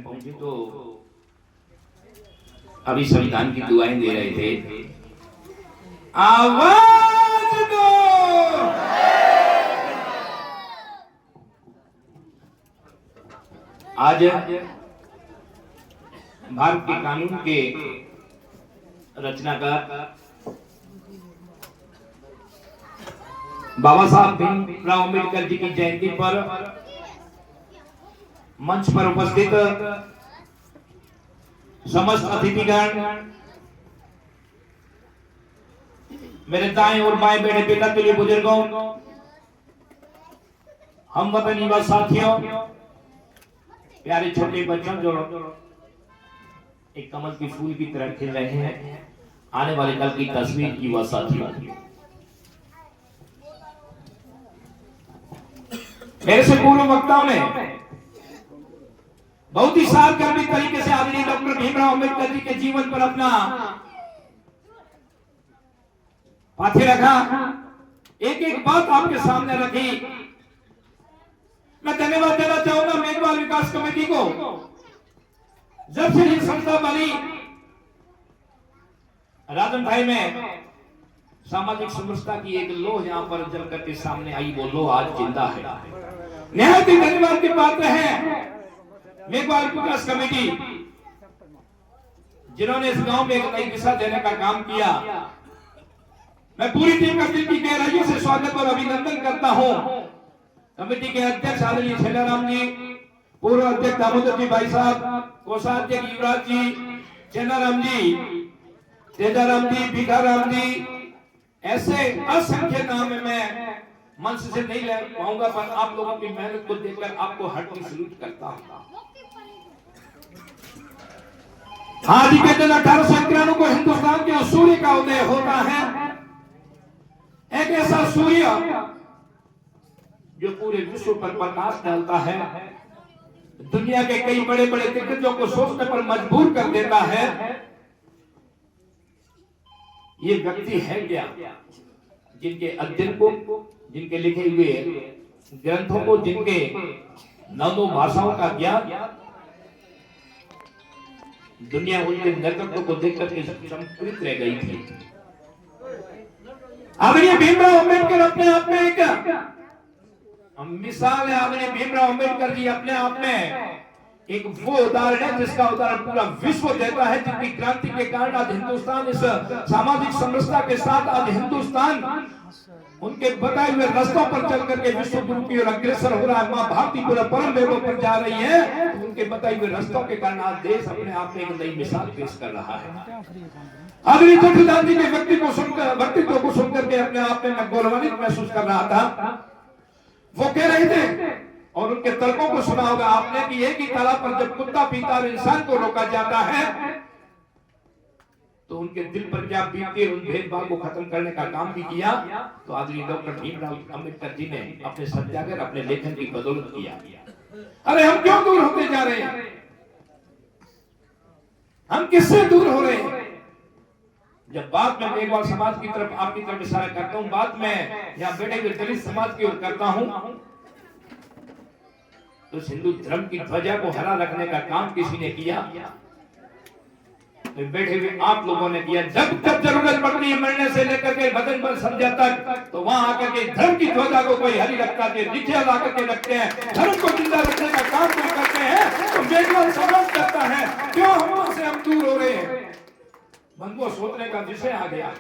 पहुंचे तो अभी संविधान की दुआएं दे रहे थे। आवाज दो, आज भारत के कानून के रचनाकार बाबा साहब भीमराव अम्बेडकर जी की जयंती पर मंच पर उपस्थित समस्त अतिथिगण, मेरे दाएं और बाएं बेटे बेटा के लिए बुजुर्गों, हम वतन युवा साथियों, प्यारे छोटे बच्चों जो एक कमल की फूल की तरह खिल रहे हैं, आने वाले कल की तस्वीर युवा साथियों, मेरे से पूर्व वक्ताओं ने बहुत ही सारगर्भित तरीके से आदरणीय डॉक्टर भीमराव अम्बेडकर जी के जीवन पर अपना पाथे रखा, एक एक बात आपके सामने रखी। मैं धन्यवाद देना चाहूंगा मेघवाल विकास कमेटी को। जब से ये संस्था बनी, राजन भाई में सामाजिक समरसता की एक लोह यहां पर जल करके सामने आई, वो लोह आज जिंदा है। निहायत ही धन्यवाद के पात्र हैं मेघवाल विकास कमेटी, जिन्होंने इस गांव में एक नई दिशा देने का काम किया। मैं पूरी टीम का दिल की गहराइयों से स्वागत और अभिनंदन करता हूं। कमेटी के अध्यक्ष आदरणीय छेलाराम जी, पूर्व अध्यक्ष दामोदर जी भाई साहब, कोषाध्यक्ष युवराज जी, चेनाराम जी, तेजाराम जी, भिखाराम जी, ऐसे असंख्य नाम मैं मंच से नहीं ले पाऊंगा, पर आप लोगों की मेहनत को देखकर आपको हार्टली सैल्यूट करता हूं। आज के दिन 1891 को हिंदुस्तान के सूर्य का उदय होता है, एक ऐसा सूर्य जो पूरे विश्व पर प्रकाश डालता है, दुनिया के कई बड़े बड़े दिग्गजों को सोचने पर मजबूर कर देता है। ये व्यक्ति है क्या जिनके अध्ययन को, जिनके लिखे हुए ग्रंथों को, जिनके 9 भाषाओं का ज्ञान, दुनिया उनके नेतृत्व को देखकर के संतुलित रह गई थी। आदरणीय भीमराव अम्बेडकर अपने आप में एक मिसाल है। आदरणीय भीमराव अम्बेडकर जी अपने आप में एक वो उदाहरण है जिसका उदाहरण पूरा विश्व देता है, जिनकी क्रांति के कारण आज हिंदुस्तान इस सामाजिक समरसता के साथ, आज हिंदुस्तान उनके बताए हुए रास्तों पर चल करके विश्व गुरु की ओर अग्रसर हो रहा है। मां भारती पूरा परम वैभव पर जा रही है। तो उनके बताए हुए रास्तों के कारण आज देश अपने आप में एक नई मिसाल पेश कर रहा है। आदरणीय जगदान जी के व्यक्तित्व को सुनकर के अपने आप में मैं गौरवान्वित महसूस कर रहा था। वो कह रहे थे और उनके तर्कों को सुना होगा आपने कि एक ही तालाब पर जब कुत्ता पीता और इंसान को रोका जाता है तो उनके दिल पर क्या बीतती है, उन भेदभाव को खत्म करने का काम भी किया। तो आदरणीय डॉक्टर भीमराव अम्बेडकर जी ने अपने सत्याग्रह, अपने लेखन की बदौलत किया। अरे हम क्यों दूर होते जा रहे हैं? हम किससे दूर हो रहे हैं? जब बात मैं मेघवाल समाज की तरफ, आपकी तरफ इशारा करता हूं, बात मैं यहाँ बैठे हुए दलित समाज की ओर करता हूं, तो हिंदू धर्म की ध्वजा को हरा रखने का काम किसी ने किया? तो बैठे हुए आप लोगों ने किया। जब जब जरूरत पड़ती है, मरने से लेकर के भजन पर समझा तक, तो वहां आकर के धर्म की ध्वजा को कोई हरी रखता है, नीचे ला करके रखते हैं, धर्म को जिंदा रखने का काम कोई करते हैं। तो मेघवाल समाज करता है, क्यों हमसे हम दूर हो रहे हैं? मन को सोचने का विषय आ गया।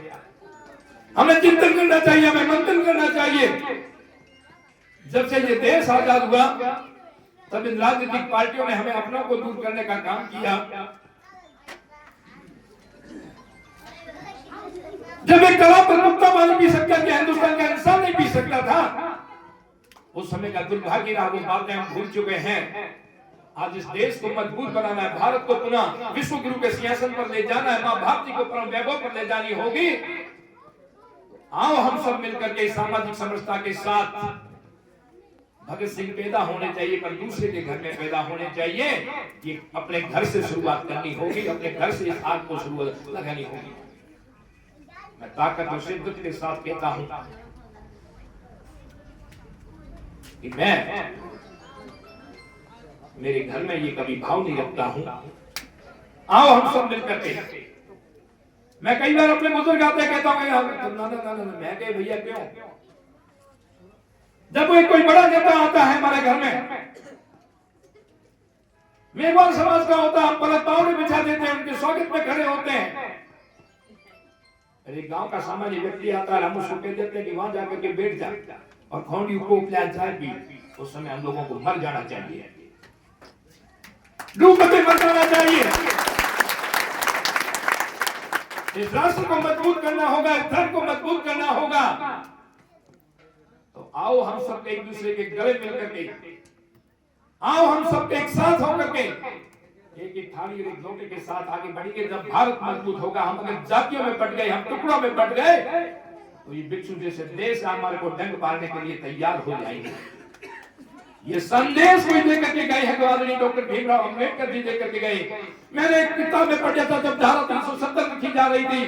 हमें चिंतन करना चाहिए, हमें मंथन करना चाहिए। जब से ये देश आजाद हुआ तब इन राजनीतिक पार्टियों ने हमें अपनों को दूर करने का काम किया। जब एक तालाब पर कुत्ता पानी पी सकता है, हिंदुस्तान का इंसान नहीं पी सकता था, उस समय का दुर्भाग्य रहा। वो बातें हम भूल चुके हैं। आज इस देश को मजबूत बनाना है, भारत को पुनः विश्व गुरु के सिंहासन पर ले जाना है, मां भारती को परम वैभव पर ले जानी होगी। आओ हम सब मिलकर के सामाजिक समरसता के साथ, भगत सिंह पैदा होने चाहिए पर दूसरे के घर में पैदा होने चाहिए। ये अपने घर से शुरुआत करनी होगी, अपने घर से इस आग को शुरुआत लगानी होगी। मैं ताकत और शिद्दत के साथ कहता हूं कि मैं मेरे घर में ये कभी भाव नहीं रखता हूं। आओ हम सब मिलकर के, मैं कई बार अपने बुजुर्ग आते कहता हूँ ना, मैं कहे भैया क्यों? जब कोई बड़ा नेता आता है हमारे घर में, मेघवाल समाज का होता, हम पलक पावड़े बिछा देते हैं, उनके स्वागत में खड़े होते हैं। अरे गांव का सामान्य व्यक्ति आता है, हम उसको कह देते हैं कि वहां जाकर के बैठ जा और खौंडी को उपला जाए भी। उस समय हम लोगों को मर जाना चाहिए, डूब के मर जाना चाहिए। इस राष्ट्र को मजबूत करना होगा, इस धर्म को मजबूत करना होगा। तो आओ हम सब एक दूसरे के गले मिलकर के, आओ हम सब एक साथ होकर के, एक ही थाली और एक लोटे के साथ आगे बढ़ेंगे। जब भारत मजबूत होगा, हम अगर जातियों में बट गए, हम टुकड़ों में बट गए, तो ये बिच्छू जैसे देश हमारे को डंक मारने के लिए तैयार हो जाएंगे। ये संदेश कोई देकर के गए हैं, आदरणीय डॉक्टर भीमराव अंबेडकर जी देकर के गए। मैंने एक किताब में पढ़ा था, जब धारा 370 लिखी जा रही थी,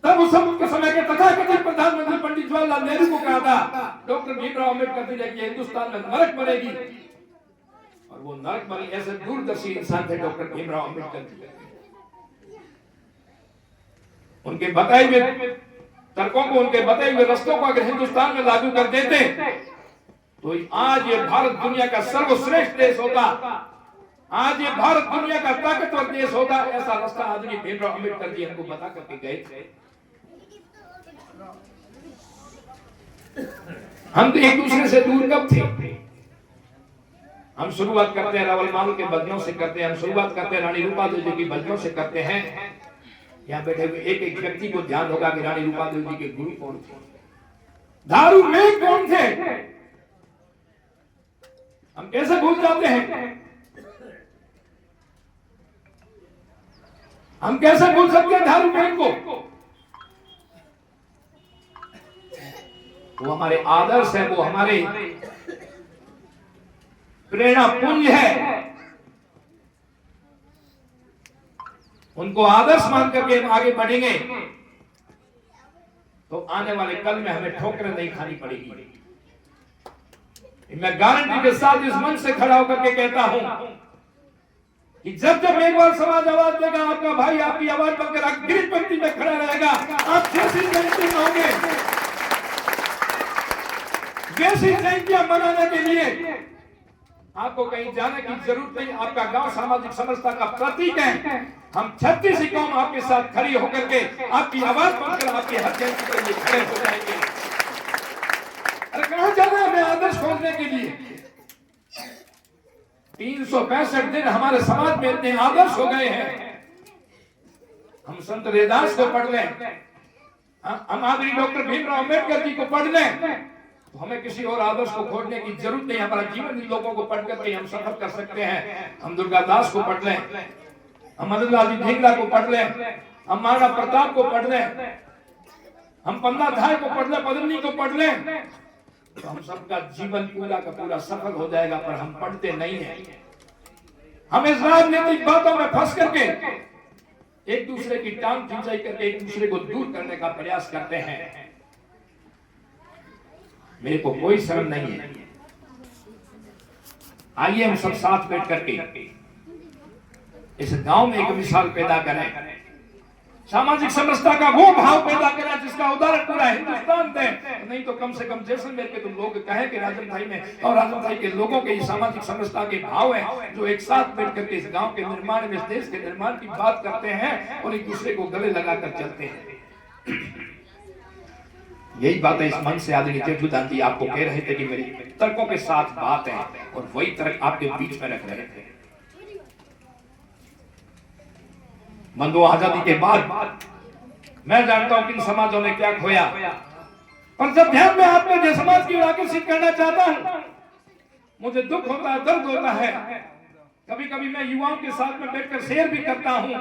तब उस समय के तथाकथित प्रधानमंत्री पंडित जवाहरलाल नेहरू को कहा था डॉक्टर भीमराव अंबेडकर जी ने कि हिंदुस्तान में नरक बनेगी, और वो नरक बनी। ऐसे दूरदर्शी इंसान थे डॉक्टर भीमराव अंबेडकर जी। उनके बताए हुए तर्कों को, उनके बताए हुए रास्तों को अगर हिंदुस्तान में लागू कर देते तो आज ये भारत दुनिया का सर्वश्रेष्ठ देश होता, आज ये भारत दुनिया का ताकतवर देश होता। ऐसा रास्ता आदरणीय भीमराव अंबेडकर जी हमको बता करके गए थे। हम तो एक दूसरे से दूर कब थे? हम शुरुआत करते हैं रावल माल के भजनों से करते हैं, हम शुरुआत करते हैं रानी रूपा देवी की भजनों से करते हैं। यहाँ बैठे हुए एक एक व्यक्ति को ध्यान होगा कि रानी रूपा देवी के गुरु कौन थे, दारू में कौन थे। हम कैसे भूल जाते हैं? हम कैसे भूल सकते हैं दारू में को? वो हमारे आदर्श है, वो हमारे प्रेरणा पुंज है। उनको आदर्श मान करके हम आगे बढ़ेंगे तो आने वाले कल में हमें ठोकरें नहीं खानी पड़ेगी। मैं गारंटी के साथ इस मंच से खड़ा होकर के कहता हूं कि जब जब मेघवाल समाज आवाज देगा, आपका भाई आपकी आवाज बनकर अग्रिम पंक्ति में खड़ा रहेगा। आप जैसी जयंती होंगे, वैसी जयंतियां मनाने के लिए आपको कहीं जाने की जरूरत नहीं। आपका गांव सामाजिक समरसता का प्रतीक है। हम 36 कौम आपके साथ खड़ी होकर के आपकी आवाज बनकर आपकी हर जयंती के लिए खड़े हो जाएंगे। अरे कहां जाना है हमें आदर्श खोजने के लिए? 365 दिन हमारे समाज में इतने आदर्श हो गए हैं। हम संत रैदास को पढ़ लें, हम आदरणीय डॉक्टर भीमराव अंबेडकर जी को पढ़ लें, तो हमें किसी और आदर्श को खोजने की जरूरत नहीं। हमारा जीवन इन लोगों को पढ़ करके हम सफर कर सकते हैं। हम दुर्गादास को पढ़ लें, हम मदनलाल जी ढींगरा को पढ़ लें, हम महाराणा प्रताप को पढ़ लें, हम पन्ना धाय को पढ़ लें, पद्मिनी को पढ़ लें, तो हम सबका जीवन पूरा का पूरा सफल हो जाएगा। पर हम पढ़ते नहीं हैं। हम इस राजनीतिक बातों में फंस करके एक दूसरे की टांग खिंचाई करके एक दूसरे को दूर करने का प्रयास करते हैं। मेरे को कोई शर्म नहीं है। आइए हम सब साथ बैठ करके इस गांव में एक मिसाल पैदा करें, सामाजिक समरसता का वो भाव पैदा करें जिसका उदाहरण पूरा हिंदुस्तान दे। नहीं तो कम से कम जैसलमेर के तुम लोग कहें कि राजन भाई में और राजन भाई के लोगों के सामाजिक समरसता के भाव है, जो एक साथ बैठ करके इस गांव के निर्माण में, इस देश के निर्माण की बात करते हैं और एक दूसरे को गले लगाकर चलते हैं। यही बातें इस मंच से आदरणीय जेठूदान जी आपको कह रहे थे कि मेरी तर्कों के साथ बात है, और वही तर्क आपके बीच में रख रहे थे। बंधु, आजादी के बाद मैं जानता हूं किन समाजों ने क्या खोया, पर जब ध्यान में आपने जो समाज की आकर्षित करना चाहता हूं, मुझे दुख होता है, दर्द होता है। कभी कभी मैं युवाओं के साथ में बैठकर शेयर भी करता हूं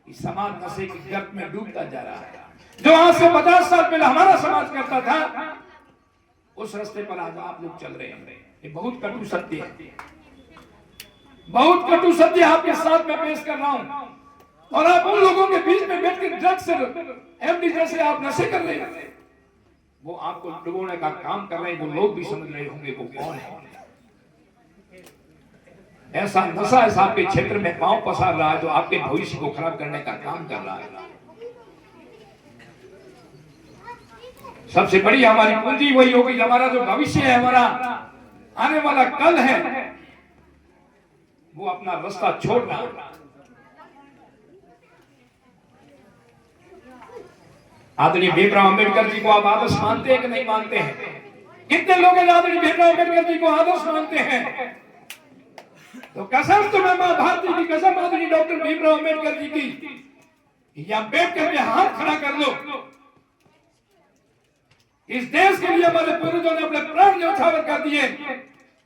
कि समाज नशे की गर्त में डूबता जा रहा है। जो आज से 50 साल पहले हमारा समाज करता था, उस रास्ते पर आज आप लोग चल रहे हैं। ये बहुत कटु सत्य है, बहुत कटु सत्य आपके साथ में पेश कर रहा हूं। और आप उन लोगों के बीच में बैठकर ड्रग्स एमडी जैसे आप नशे कर रहे हैं। वो आपको डुबोने का काम कर रहे हैं, वो लोग भी समझ रहे होंगे वो कौन है। ऐसा नशा इस आपके क्षेत्र में पांव पसार रहा है जो आपके भविष्य को खराब करने का काम कर रहा है। सबसे बड़ी हमारी पूंजी वही होगी, हमारा जो भविष्य है, हमारा आने वाला कल है, वो अपना रास्ता छोड़ रहा है। आदरणीय भीमराव अंबेडकर जी को आप आदर्श मानते हैं कि नहीं मानते हैं? कितने लोग आदरणीय भीमराव अंबेडकर जी को आदर्श मानते हैं? तो कसम तुम्हें मां भारती की कसम आदरणीय डॉक्टर भीमराव अंबेडकर जी की, या अंबेडकर के हाथ खड़ा कर लो। इस देश के लिए हमारे पूर्वजों ने अपने प्राण न्यौछावर कर दिए।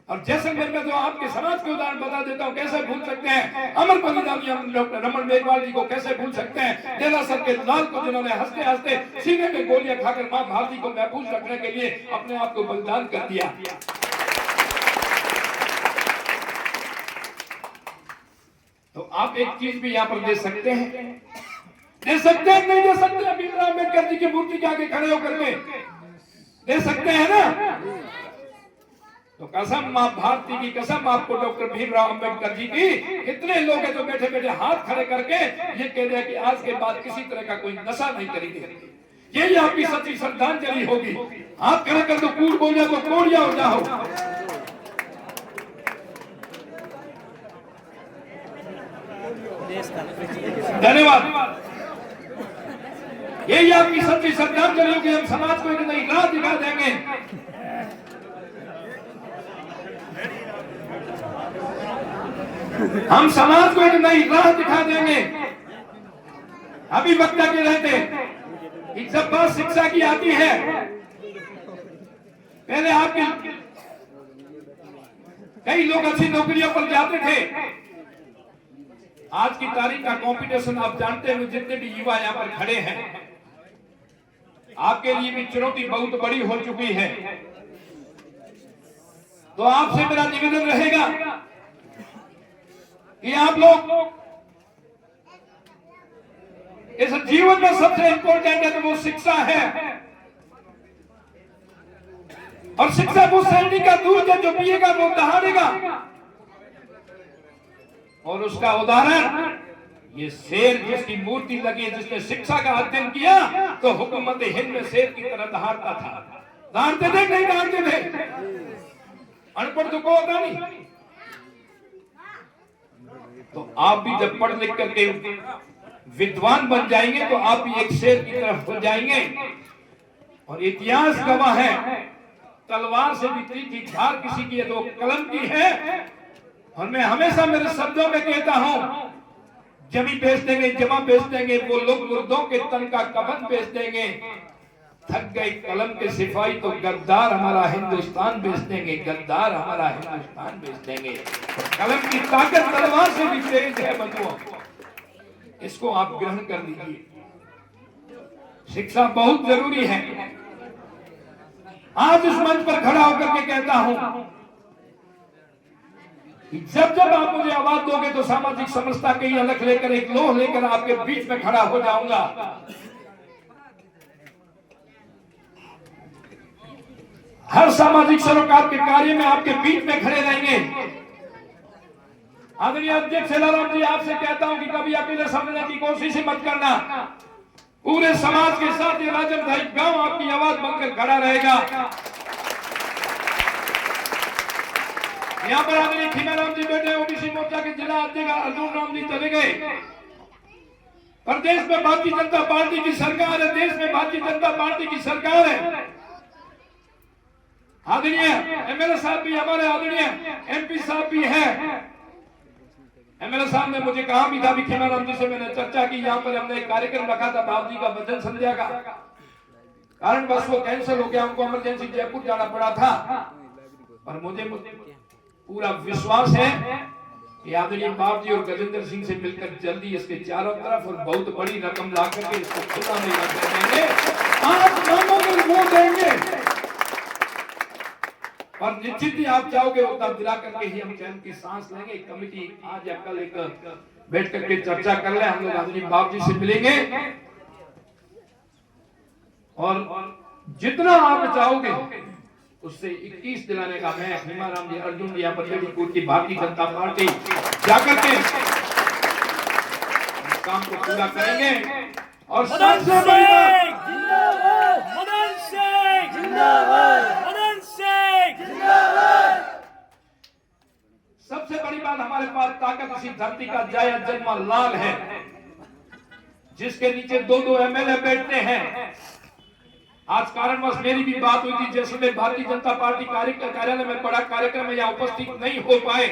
और जैसलमेर में तो आपके समाज के उदाहरण बता देता हूं, कैसे भूल सकते हैं अमर बलिदानी डॉक्टर रमन मेघवाल जी को, कैसे भूल सकते हैं देलासर के लाल को जिन्होंने हंसते हंसते सीने में गोलियां खाकर मां भारती को महफूज रखने के लिए अपने आप को बलिदान कर दिया। तो आप एक चीज भी यहाँ पर दे सकते हैं, दे सकते हैं नहीं दे सकते हैं? भीमराव अंबेडकर जी की मूर्ति के आगे खड़े होकर के दे सकते हैं ना? तो कसम मां भारती की कसम आपको डॉक्टर भीमराव अंबेडकर जी की, कितने लोग हैं जो बैठे बैठे हाथ खड़े करके ये कह रहे हैं कि आज के बाद किसी तरह का कोई नशा नहीं करेंगे। यही आपकी सच्ची श्रद्धांजलि होगी। हाथ खड़े कर दो, कूड़ बोल जाओ तो कोड़िया हो जाओ। धन्यवाद। यही आपकी सच्ची श्रद्धांजलि होगी। हम समाज को एक नई राह दिखा देंगे। हम समाज को एक नई राह दिखा देंगे। अभी वक्ता के रहते कि जब बात शिक्षा की आती है, पहले आपके कई लोग अच्छी नौकरियों पर जाते थे। आज की तारीख का कंपटीशन आप जानते हैं, जितने भी युवा यहाँ पर खड़े हैं, आपके लिए भी चुनौती बहुत बड़ी हो चुकी है। तो आपसे मेरा निवेदन रहेगा कि आप लोग इस जीवन में सबसे इंपॉर्टेंट है तो वो शिक्षा है। और शिक्षा वो सैनिक का दूध है जो पिएगा वो दहाड़ेगा। और उसका उदाहरण ये शेर जिसकी मूर्ति लगी, जिसने शिक्षा का अध्ययन किया तो हुकूमत हिंद में शेर की तरह दहाड़ता था। दहाड़ते थे नहीं दहाड़ते थे? अनपढ़ तो को होता नहीं। तो आप भी जब पढ़ लिख करके विद्वान बन जाएंगे तो आप भी एक शेर की तरफ हो जाएंगे। और इतिहास गवाह है, तलवार से भी तीखी धार किसी की है तो कलम की है। और मैं हमेशा मेरे शब्दों में कहता हूं, जमी बेच देंगे, जमा बेच देंगे, वो लोग मुर्दों के तन का कफन बेच देंगे। थक गए कलम के सिपाही तो गद्दार हमारा हिंदुस्तान बेच देंगे, गद्दार हमारा हिंदुस्तान बेच देंगे। कलम की ताकत तलवार से भी तेज है बंधुओं, इसको आप ग्रहण कर लीजिए। शिक्षा बहुत जरूरी है। आज इस मंच पर खड़ा होकर के कहता हूं, जब जब आप मुझे आवाज दोगे तो सामाजिक समरसता के अलग लेकर एक लोह लेकर आपके बीच में खड़ा हो जाऊंगा। हर सामाजिक सरोकार के कार्य में आपके बीच में खड़े रहेंगे। आदरणीय अध्यक्ष सेलाराम जी, आपसे कहता हूं कि कभी अकेले समझने की कोशिश ही मत करना। पूरे समाज के साथ ये राजमधाई गांव आपकी आवाज बनकर खड़ा रहेगा। यहाँ पर आदरणीय खीमाराम जी बैठे, ओबीसी मोर्चा के जिला अध्यक्ष अर्जुन राम जी चले गए। प्रदेश में भारतीय जनता पार्टी की सरकार है, देश में भारतीय जनता पार्टी की सरकार है। आदरणीय एमएलए साहब भी, हमारे आदरणीय एमपी साहब भी है। एमएलए साहब ने मुझे कहा भी था, खीमाराम जी से मैंने चर्चा की, यहाँ पर हमने एक कार्यक्रम रखा था बाबू जी का भजन संध्या का, कारण बस वो कैंसिल हो गया, हमको इमरजेंसी जयपुर जाना पड़ा था। और मुझे पूरा विश्वास है कि आदरणीय बाप जी और गजेंद्र सिंह से मिलकर जल्दी इसके चारों तरफ और बहुत बड़ी रकम ला करके इसको खुदा में रख देंगे। आप मांगोगे वो देंगे और निश्चित ही आप चाहोगे उतना दिला करके ही हम चैन की सांस लेंगे। कमेटी आज या कल एक बैठ करके चर्चा कर ले, हम लोग आदरणीय बाप जी से मिलेंगे और जितना आप चाहोगे उससे 21 दिलाने का मैं भीमाराम जी अर्जुन जी पटेल की भारतीय जनता पार्टी जाकर के काम को पूरा करेंगे। और सबसे बड़ी बात, मदन सिंह जिंदाबाद, मदन सिंह जिंदाबाद। सबसे बड़ी बात, हमारे पास ताकत इसी धरती का जय जन्मा लाल है, जिसके नीचे 2-2 एमएलए बैठते हैं। आज कारणवश मेरी भी बात हुई थी, जैसे में भारतीय जनता पार्टी कार्यालय में बड़ा कार्यक्रम में यहाँ उपस्थित नहीं हो पाए।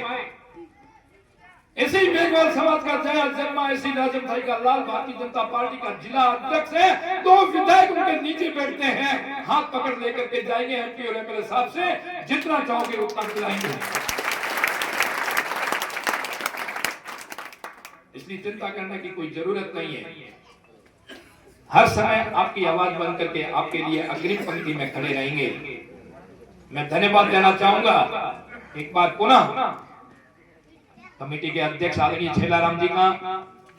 इसी मेघवाल समाज का जया जन्मा इसी राजन भाई का लाल भारतीय जनता पार्टी का जिला अध्यक्ष है। 2 विधायक उनके नीचे बैठते हैं, हाथ पकड़ लेकर के जाएंगे एमपी और एमएलए साहब से, जितना चाहोगे उतना खिलाएंगे। इसलिए चिंता करने की कोई जरूरत नहीं है। हर समय आपकी आवाज बंद करके आपके लिए अग्रिम पंक्ति में खड़े रहेंगे। मैं धन्यवाद देना चाहूंगा एक बार पुनः कमेटी के अध्यक्ष आदरणीय छेलाराम जी का,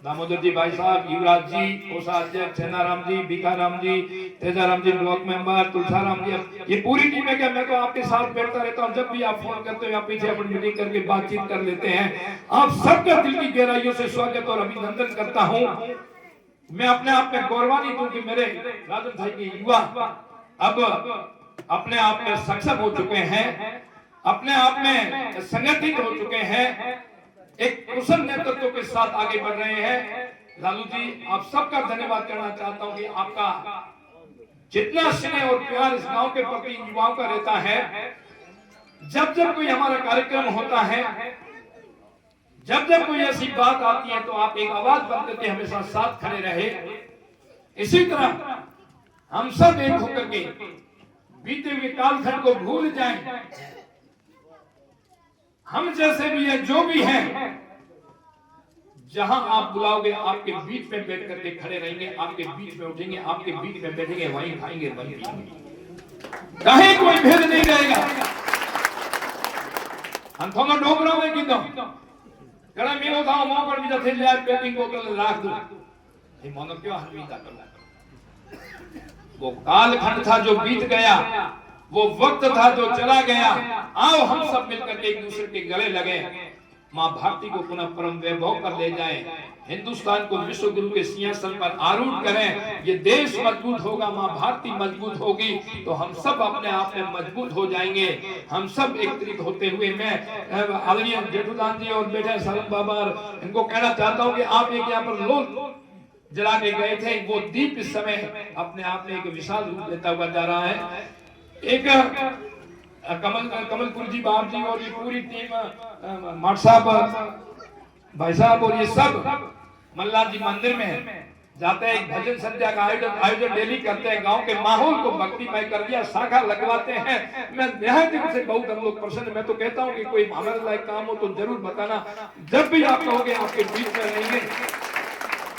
दामोदर जी भाई साहब, युवराज जी, कोषाध्यक्ष छेनाराम जी, बीकाराम जी, तेजाराम जी ब्लॉक मेंबर, तुलसाराम जी, ये पूरी टीम है। क्या मैं तो आपके साथ बैठता रहता हूँ, जब भी आप फोन करते हो या पीछे अपनी मीटिंग करके बातचीत कर लेते हैं। आप सबका दिल की गहराइयों से स्वागत और अभिनंदन करता हूँ। मैं अपने आप में गौरवान्वित हूँ कि मेरे राजन भाई के युवा अब अपने आप में सक्षम हो चुके हैं, अपने आप में संगठित हो चुके हैं, एक कुशल नेतृत्व के साथ आगे बढ़ रहे हैं। लालू जी, आप सबका धन्यवाद करना चाहता हूं कि आपका जितना स्नेह और प्यार इस गांव के प्रति युवाओं का रहता है। जब जब कोई हमारा कार्यक्रम होता है, जब जब कोई ऐसी बात आती है, तो आप एक आवाज बन करके हमेशा साथ खड़े रहे। इसी तरह हम सब एक होकर के बीते हुए कालखंड को भूल जाएं। हम जैसे भी है, जो भी है, जहां आप बुलाओगे आपके बीच में बैठ करके खड़े रहेंगे, आपके बीच में उठेंगे, आपके बीच में बैठेंगे, वहीं खाएंगे, वहीं पिएंगे, कहीं कोई भेद नहीं रहेगा। हम थोड़ा डोगरा में की कड़ा मेरो था वहां पर भी थे ले पेटिंग बोतल लाख दो ये मन क्यों हरमीता कर। वो कालखंड था जो बीत गया, वो वक्त था जो चला गया। आओ हम सब मिलकर के एक दूसरे के गले लगे, मां भारती को पुनः परम वैभव पर ले जाएं, हिंदुस्तान को विश्व गुरु के सिंहासन पर आरूढ़ करें। ये देश मजबूत होगा, मां भारती मजबूत होगी, तो हम सब अपने आप में मजबूत हो जाएंगे। हम सब एकत्रित होते हुए मैं आदरणीय जेठूदान जी और बेटे सलम बाबा इनको कहना चाहता हूँ कि आप एक यहाँ पर लोग जला के गए थे, वो दीप इस समय अपने आप में एक विशाल रूप लेता हुआ जा रहा है। एक कमलपुर जी बाप जी और ये पूरी टीम माट साहब भाई साहब और ये सब मल्लार जी मंदिर में जाते हैं, भजन संध्या का आयोजन डेली करते हैं, गांव के माहौल को भक्तिमय कर दिया, शाखा लगवाते हैं। मैं निहायत दिल से बहुत हम लोग प्रसन्न। मैं तो कहता हूँ कि कोई हमारे लायक काम हो तो जरूर बताना, जब भी आप कहोगे आपके बीच में रहेंगे।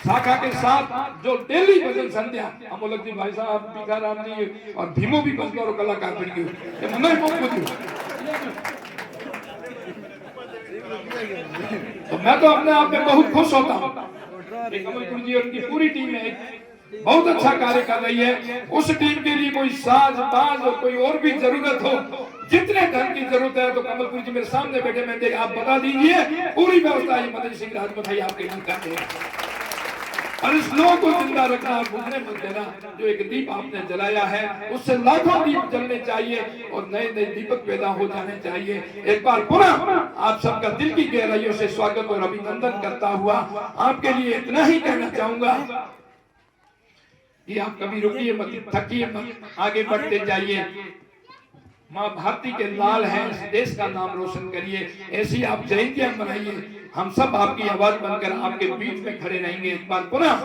शाखा के साथ जो डेली भजन संध्या अमोलक जी भाई साहब, बीकाराम जी और भीमो भी बजना और कलाकार बन गए, मन बहुत कुछ। तो मैं तो अपने आप में बहुत खुश होता हूँ। कमलपुर जी और उनकी पूरी टीम में बहुत अच्छा कार्य कर रही है। उस टीम के लिए कोई साज बाज और कोई और भी जरूरत हो, जितने धन की जरूरत है, तो कमलपुर जी मेरे सामने बैठे, मैं देख आप बता दीजिए, पूरी व्यवस्था मदन सिंह राजमथाई आपके लिए करते हैं। और इस लोगों को जिंदा रखना, बुझने मत देना। जो एक दीप आपने जलाया है, उससे लाखों दीप जलने चाहिए और नए नए दीपक पैदा हो जाने चाहिए। एक बार पुनः आप सबका दिल की गहराइयों से स्वागत और अभिनंदन करता हुआ आपके लिए इतना ही कहना चाहूंगा कि आप कभी रुकिए मत, थकिए मत, आगे बढ़ते जाइए। मां भारती के लाल हैं, इस देश का नाम रोशन करिए। ऐसी आप जयंतियां मनाइए, हम सब आपकी आवाज बनकर आपके बीच में खड़े रहेंगे। एक बार पुनः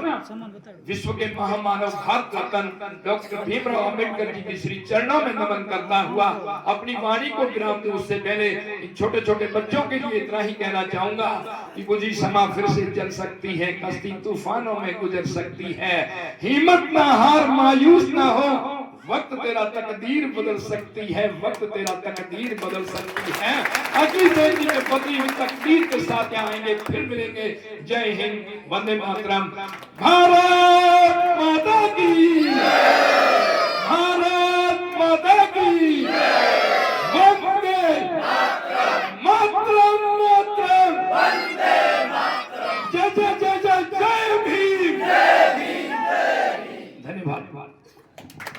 विश्व के महामानव भारत रत्न डॉक्टर भीमराव अंबेडकर जी के श्री चरणों में नमन करता हुआ अपनी वाणी को विराम दूं, उससे पहले इन छोटे छोटे बच्चों के लिए इतना ही कहना चाहूंगा कि बुझी समा फिर से चल सकती है, कश्ती तूफानों में गुजर सकती है, हिम्मत ना हार, मायूस ना हो, वक्त तेरा तकदीर बदल सकती है, वक्त तेरा तकदीर बदल सकती है। अगली जयंती में बदली हुई तकदीर के साथ यहाँ आएंगे, फिर मिलेंगे। जय हिंद, वंदे मातरम, भारत माता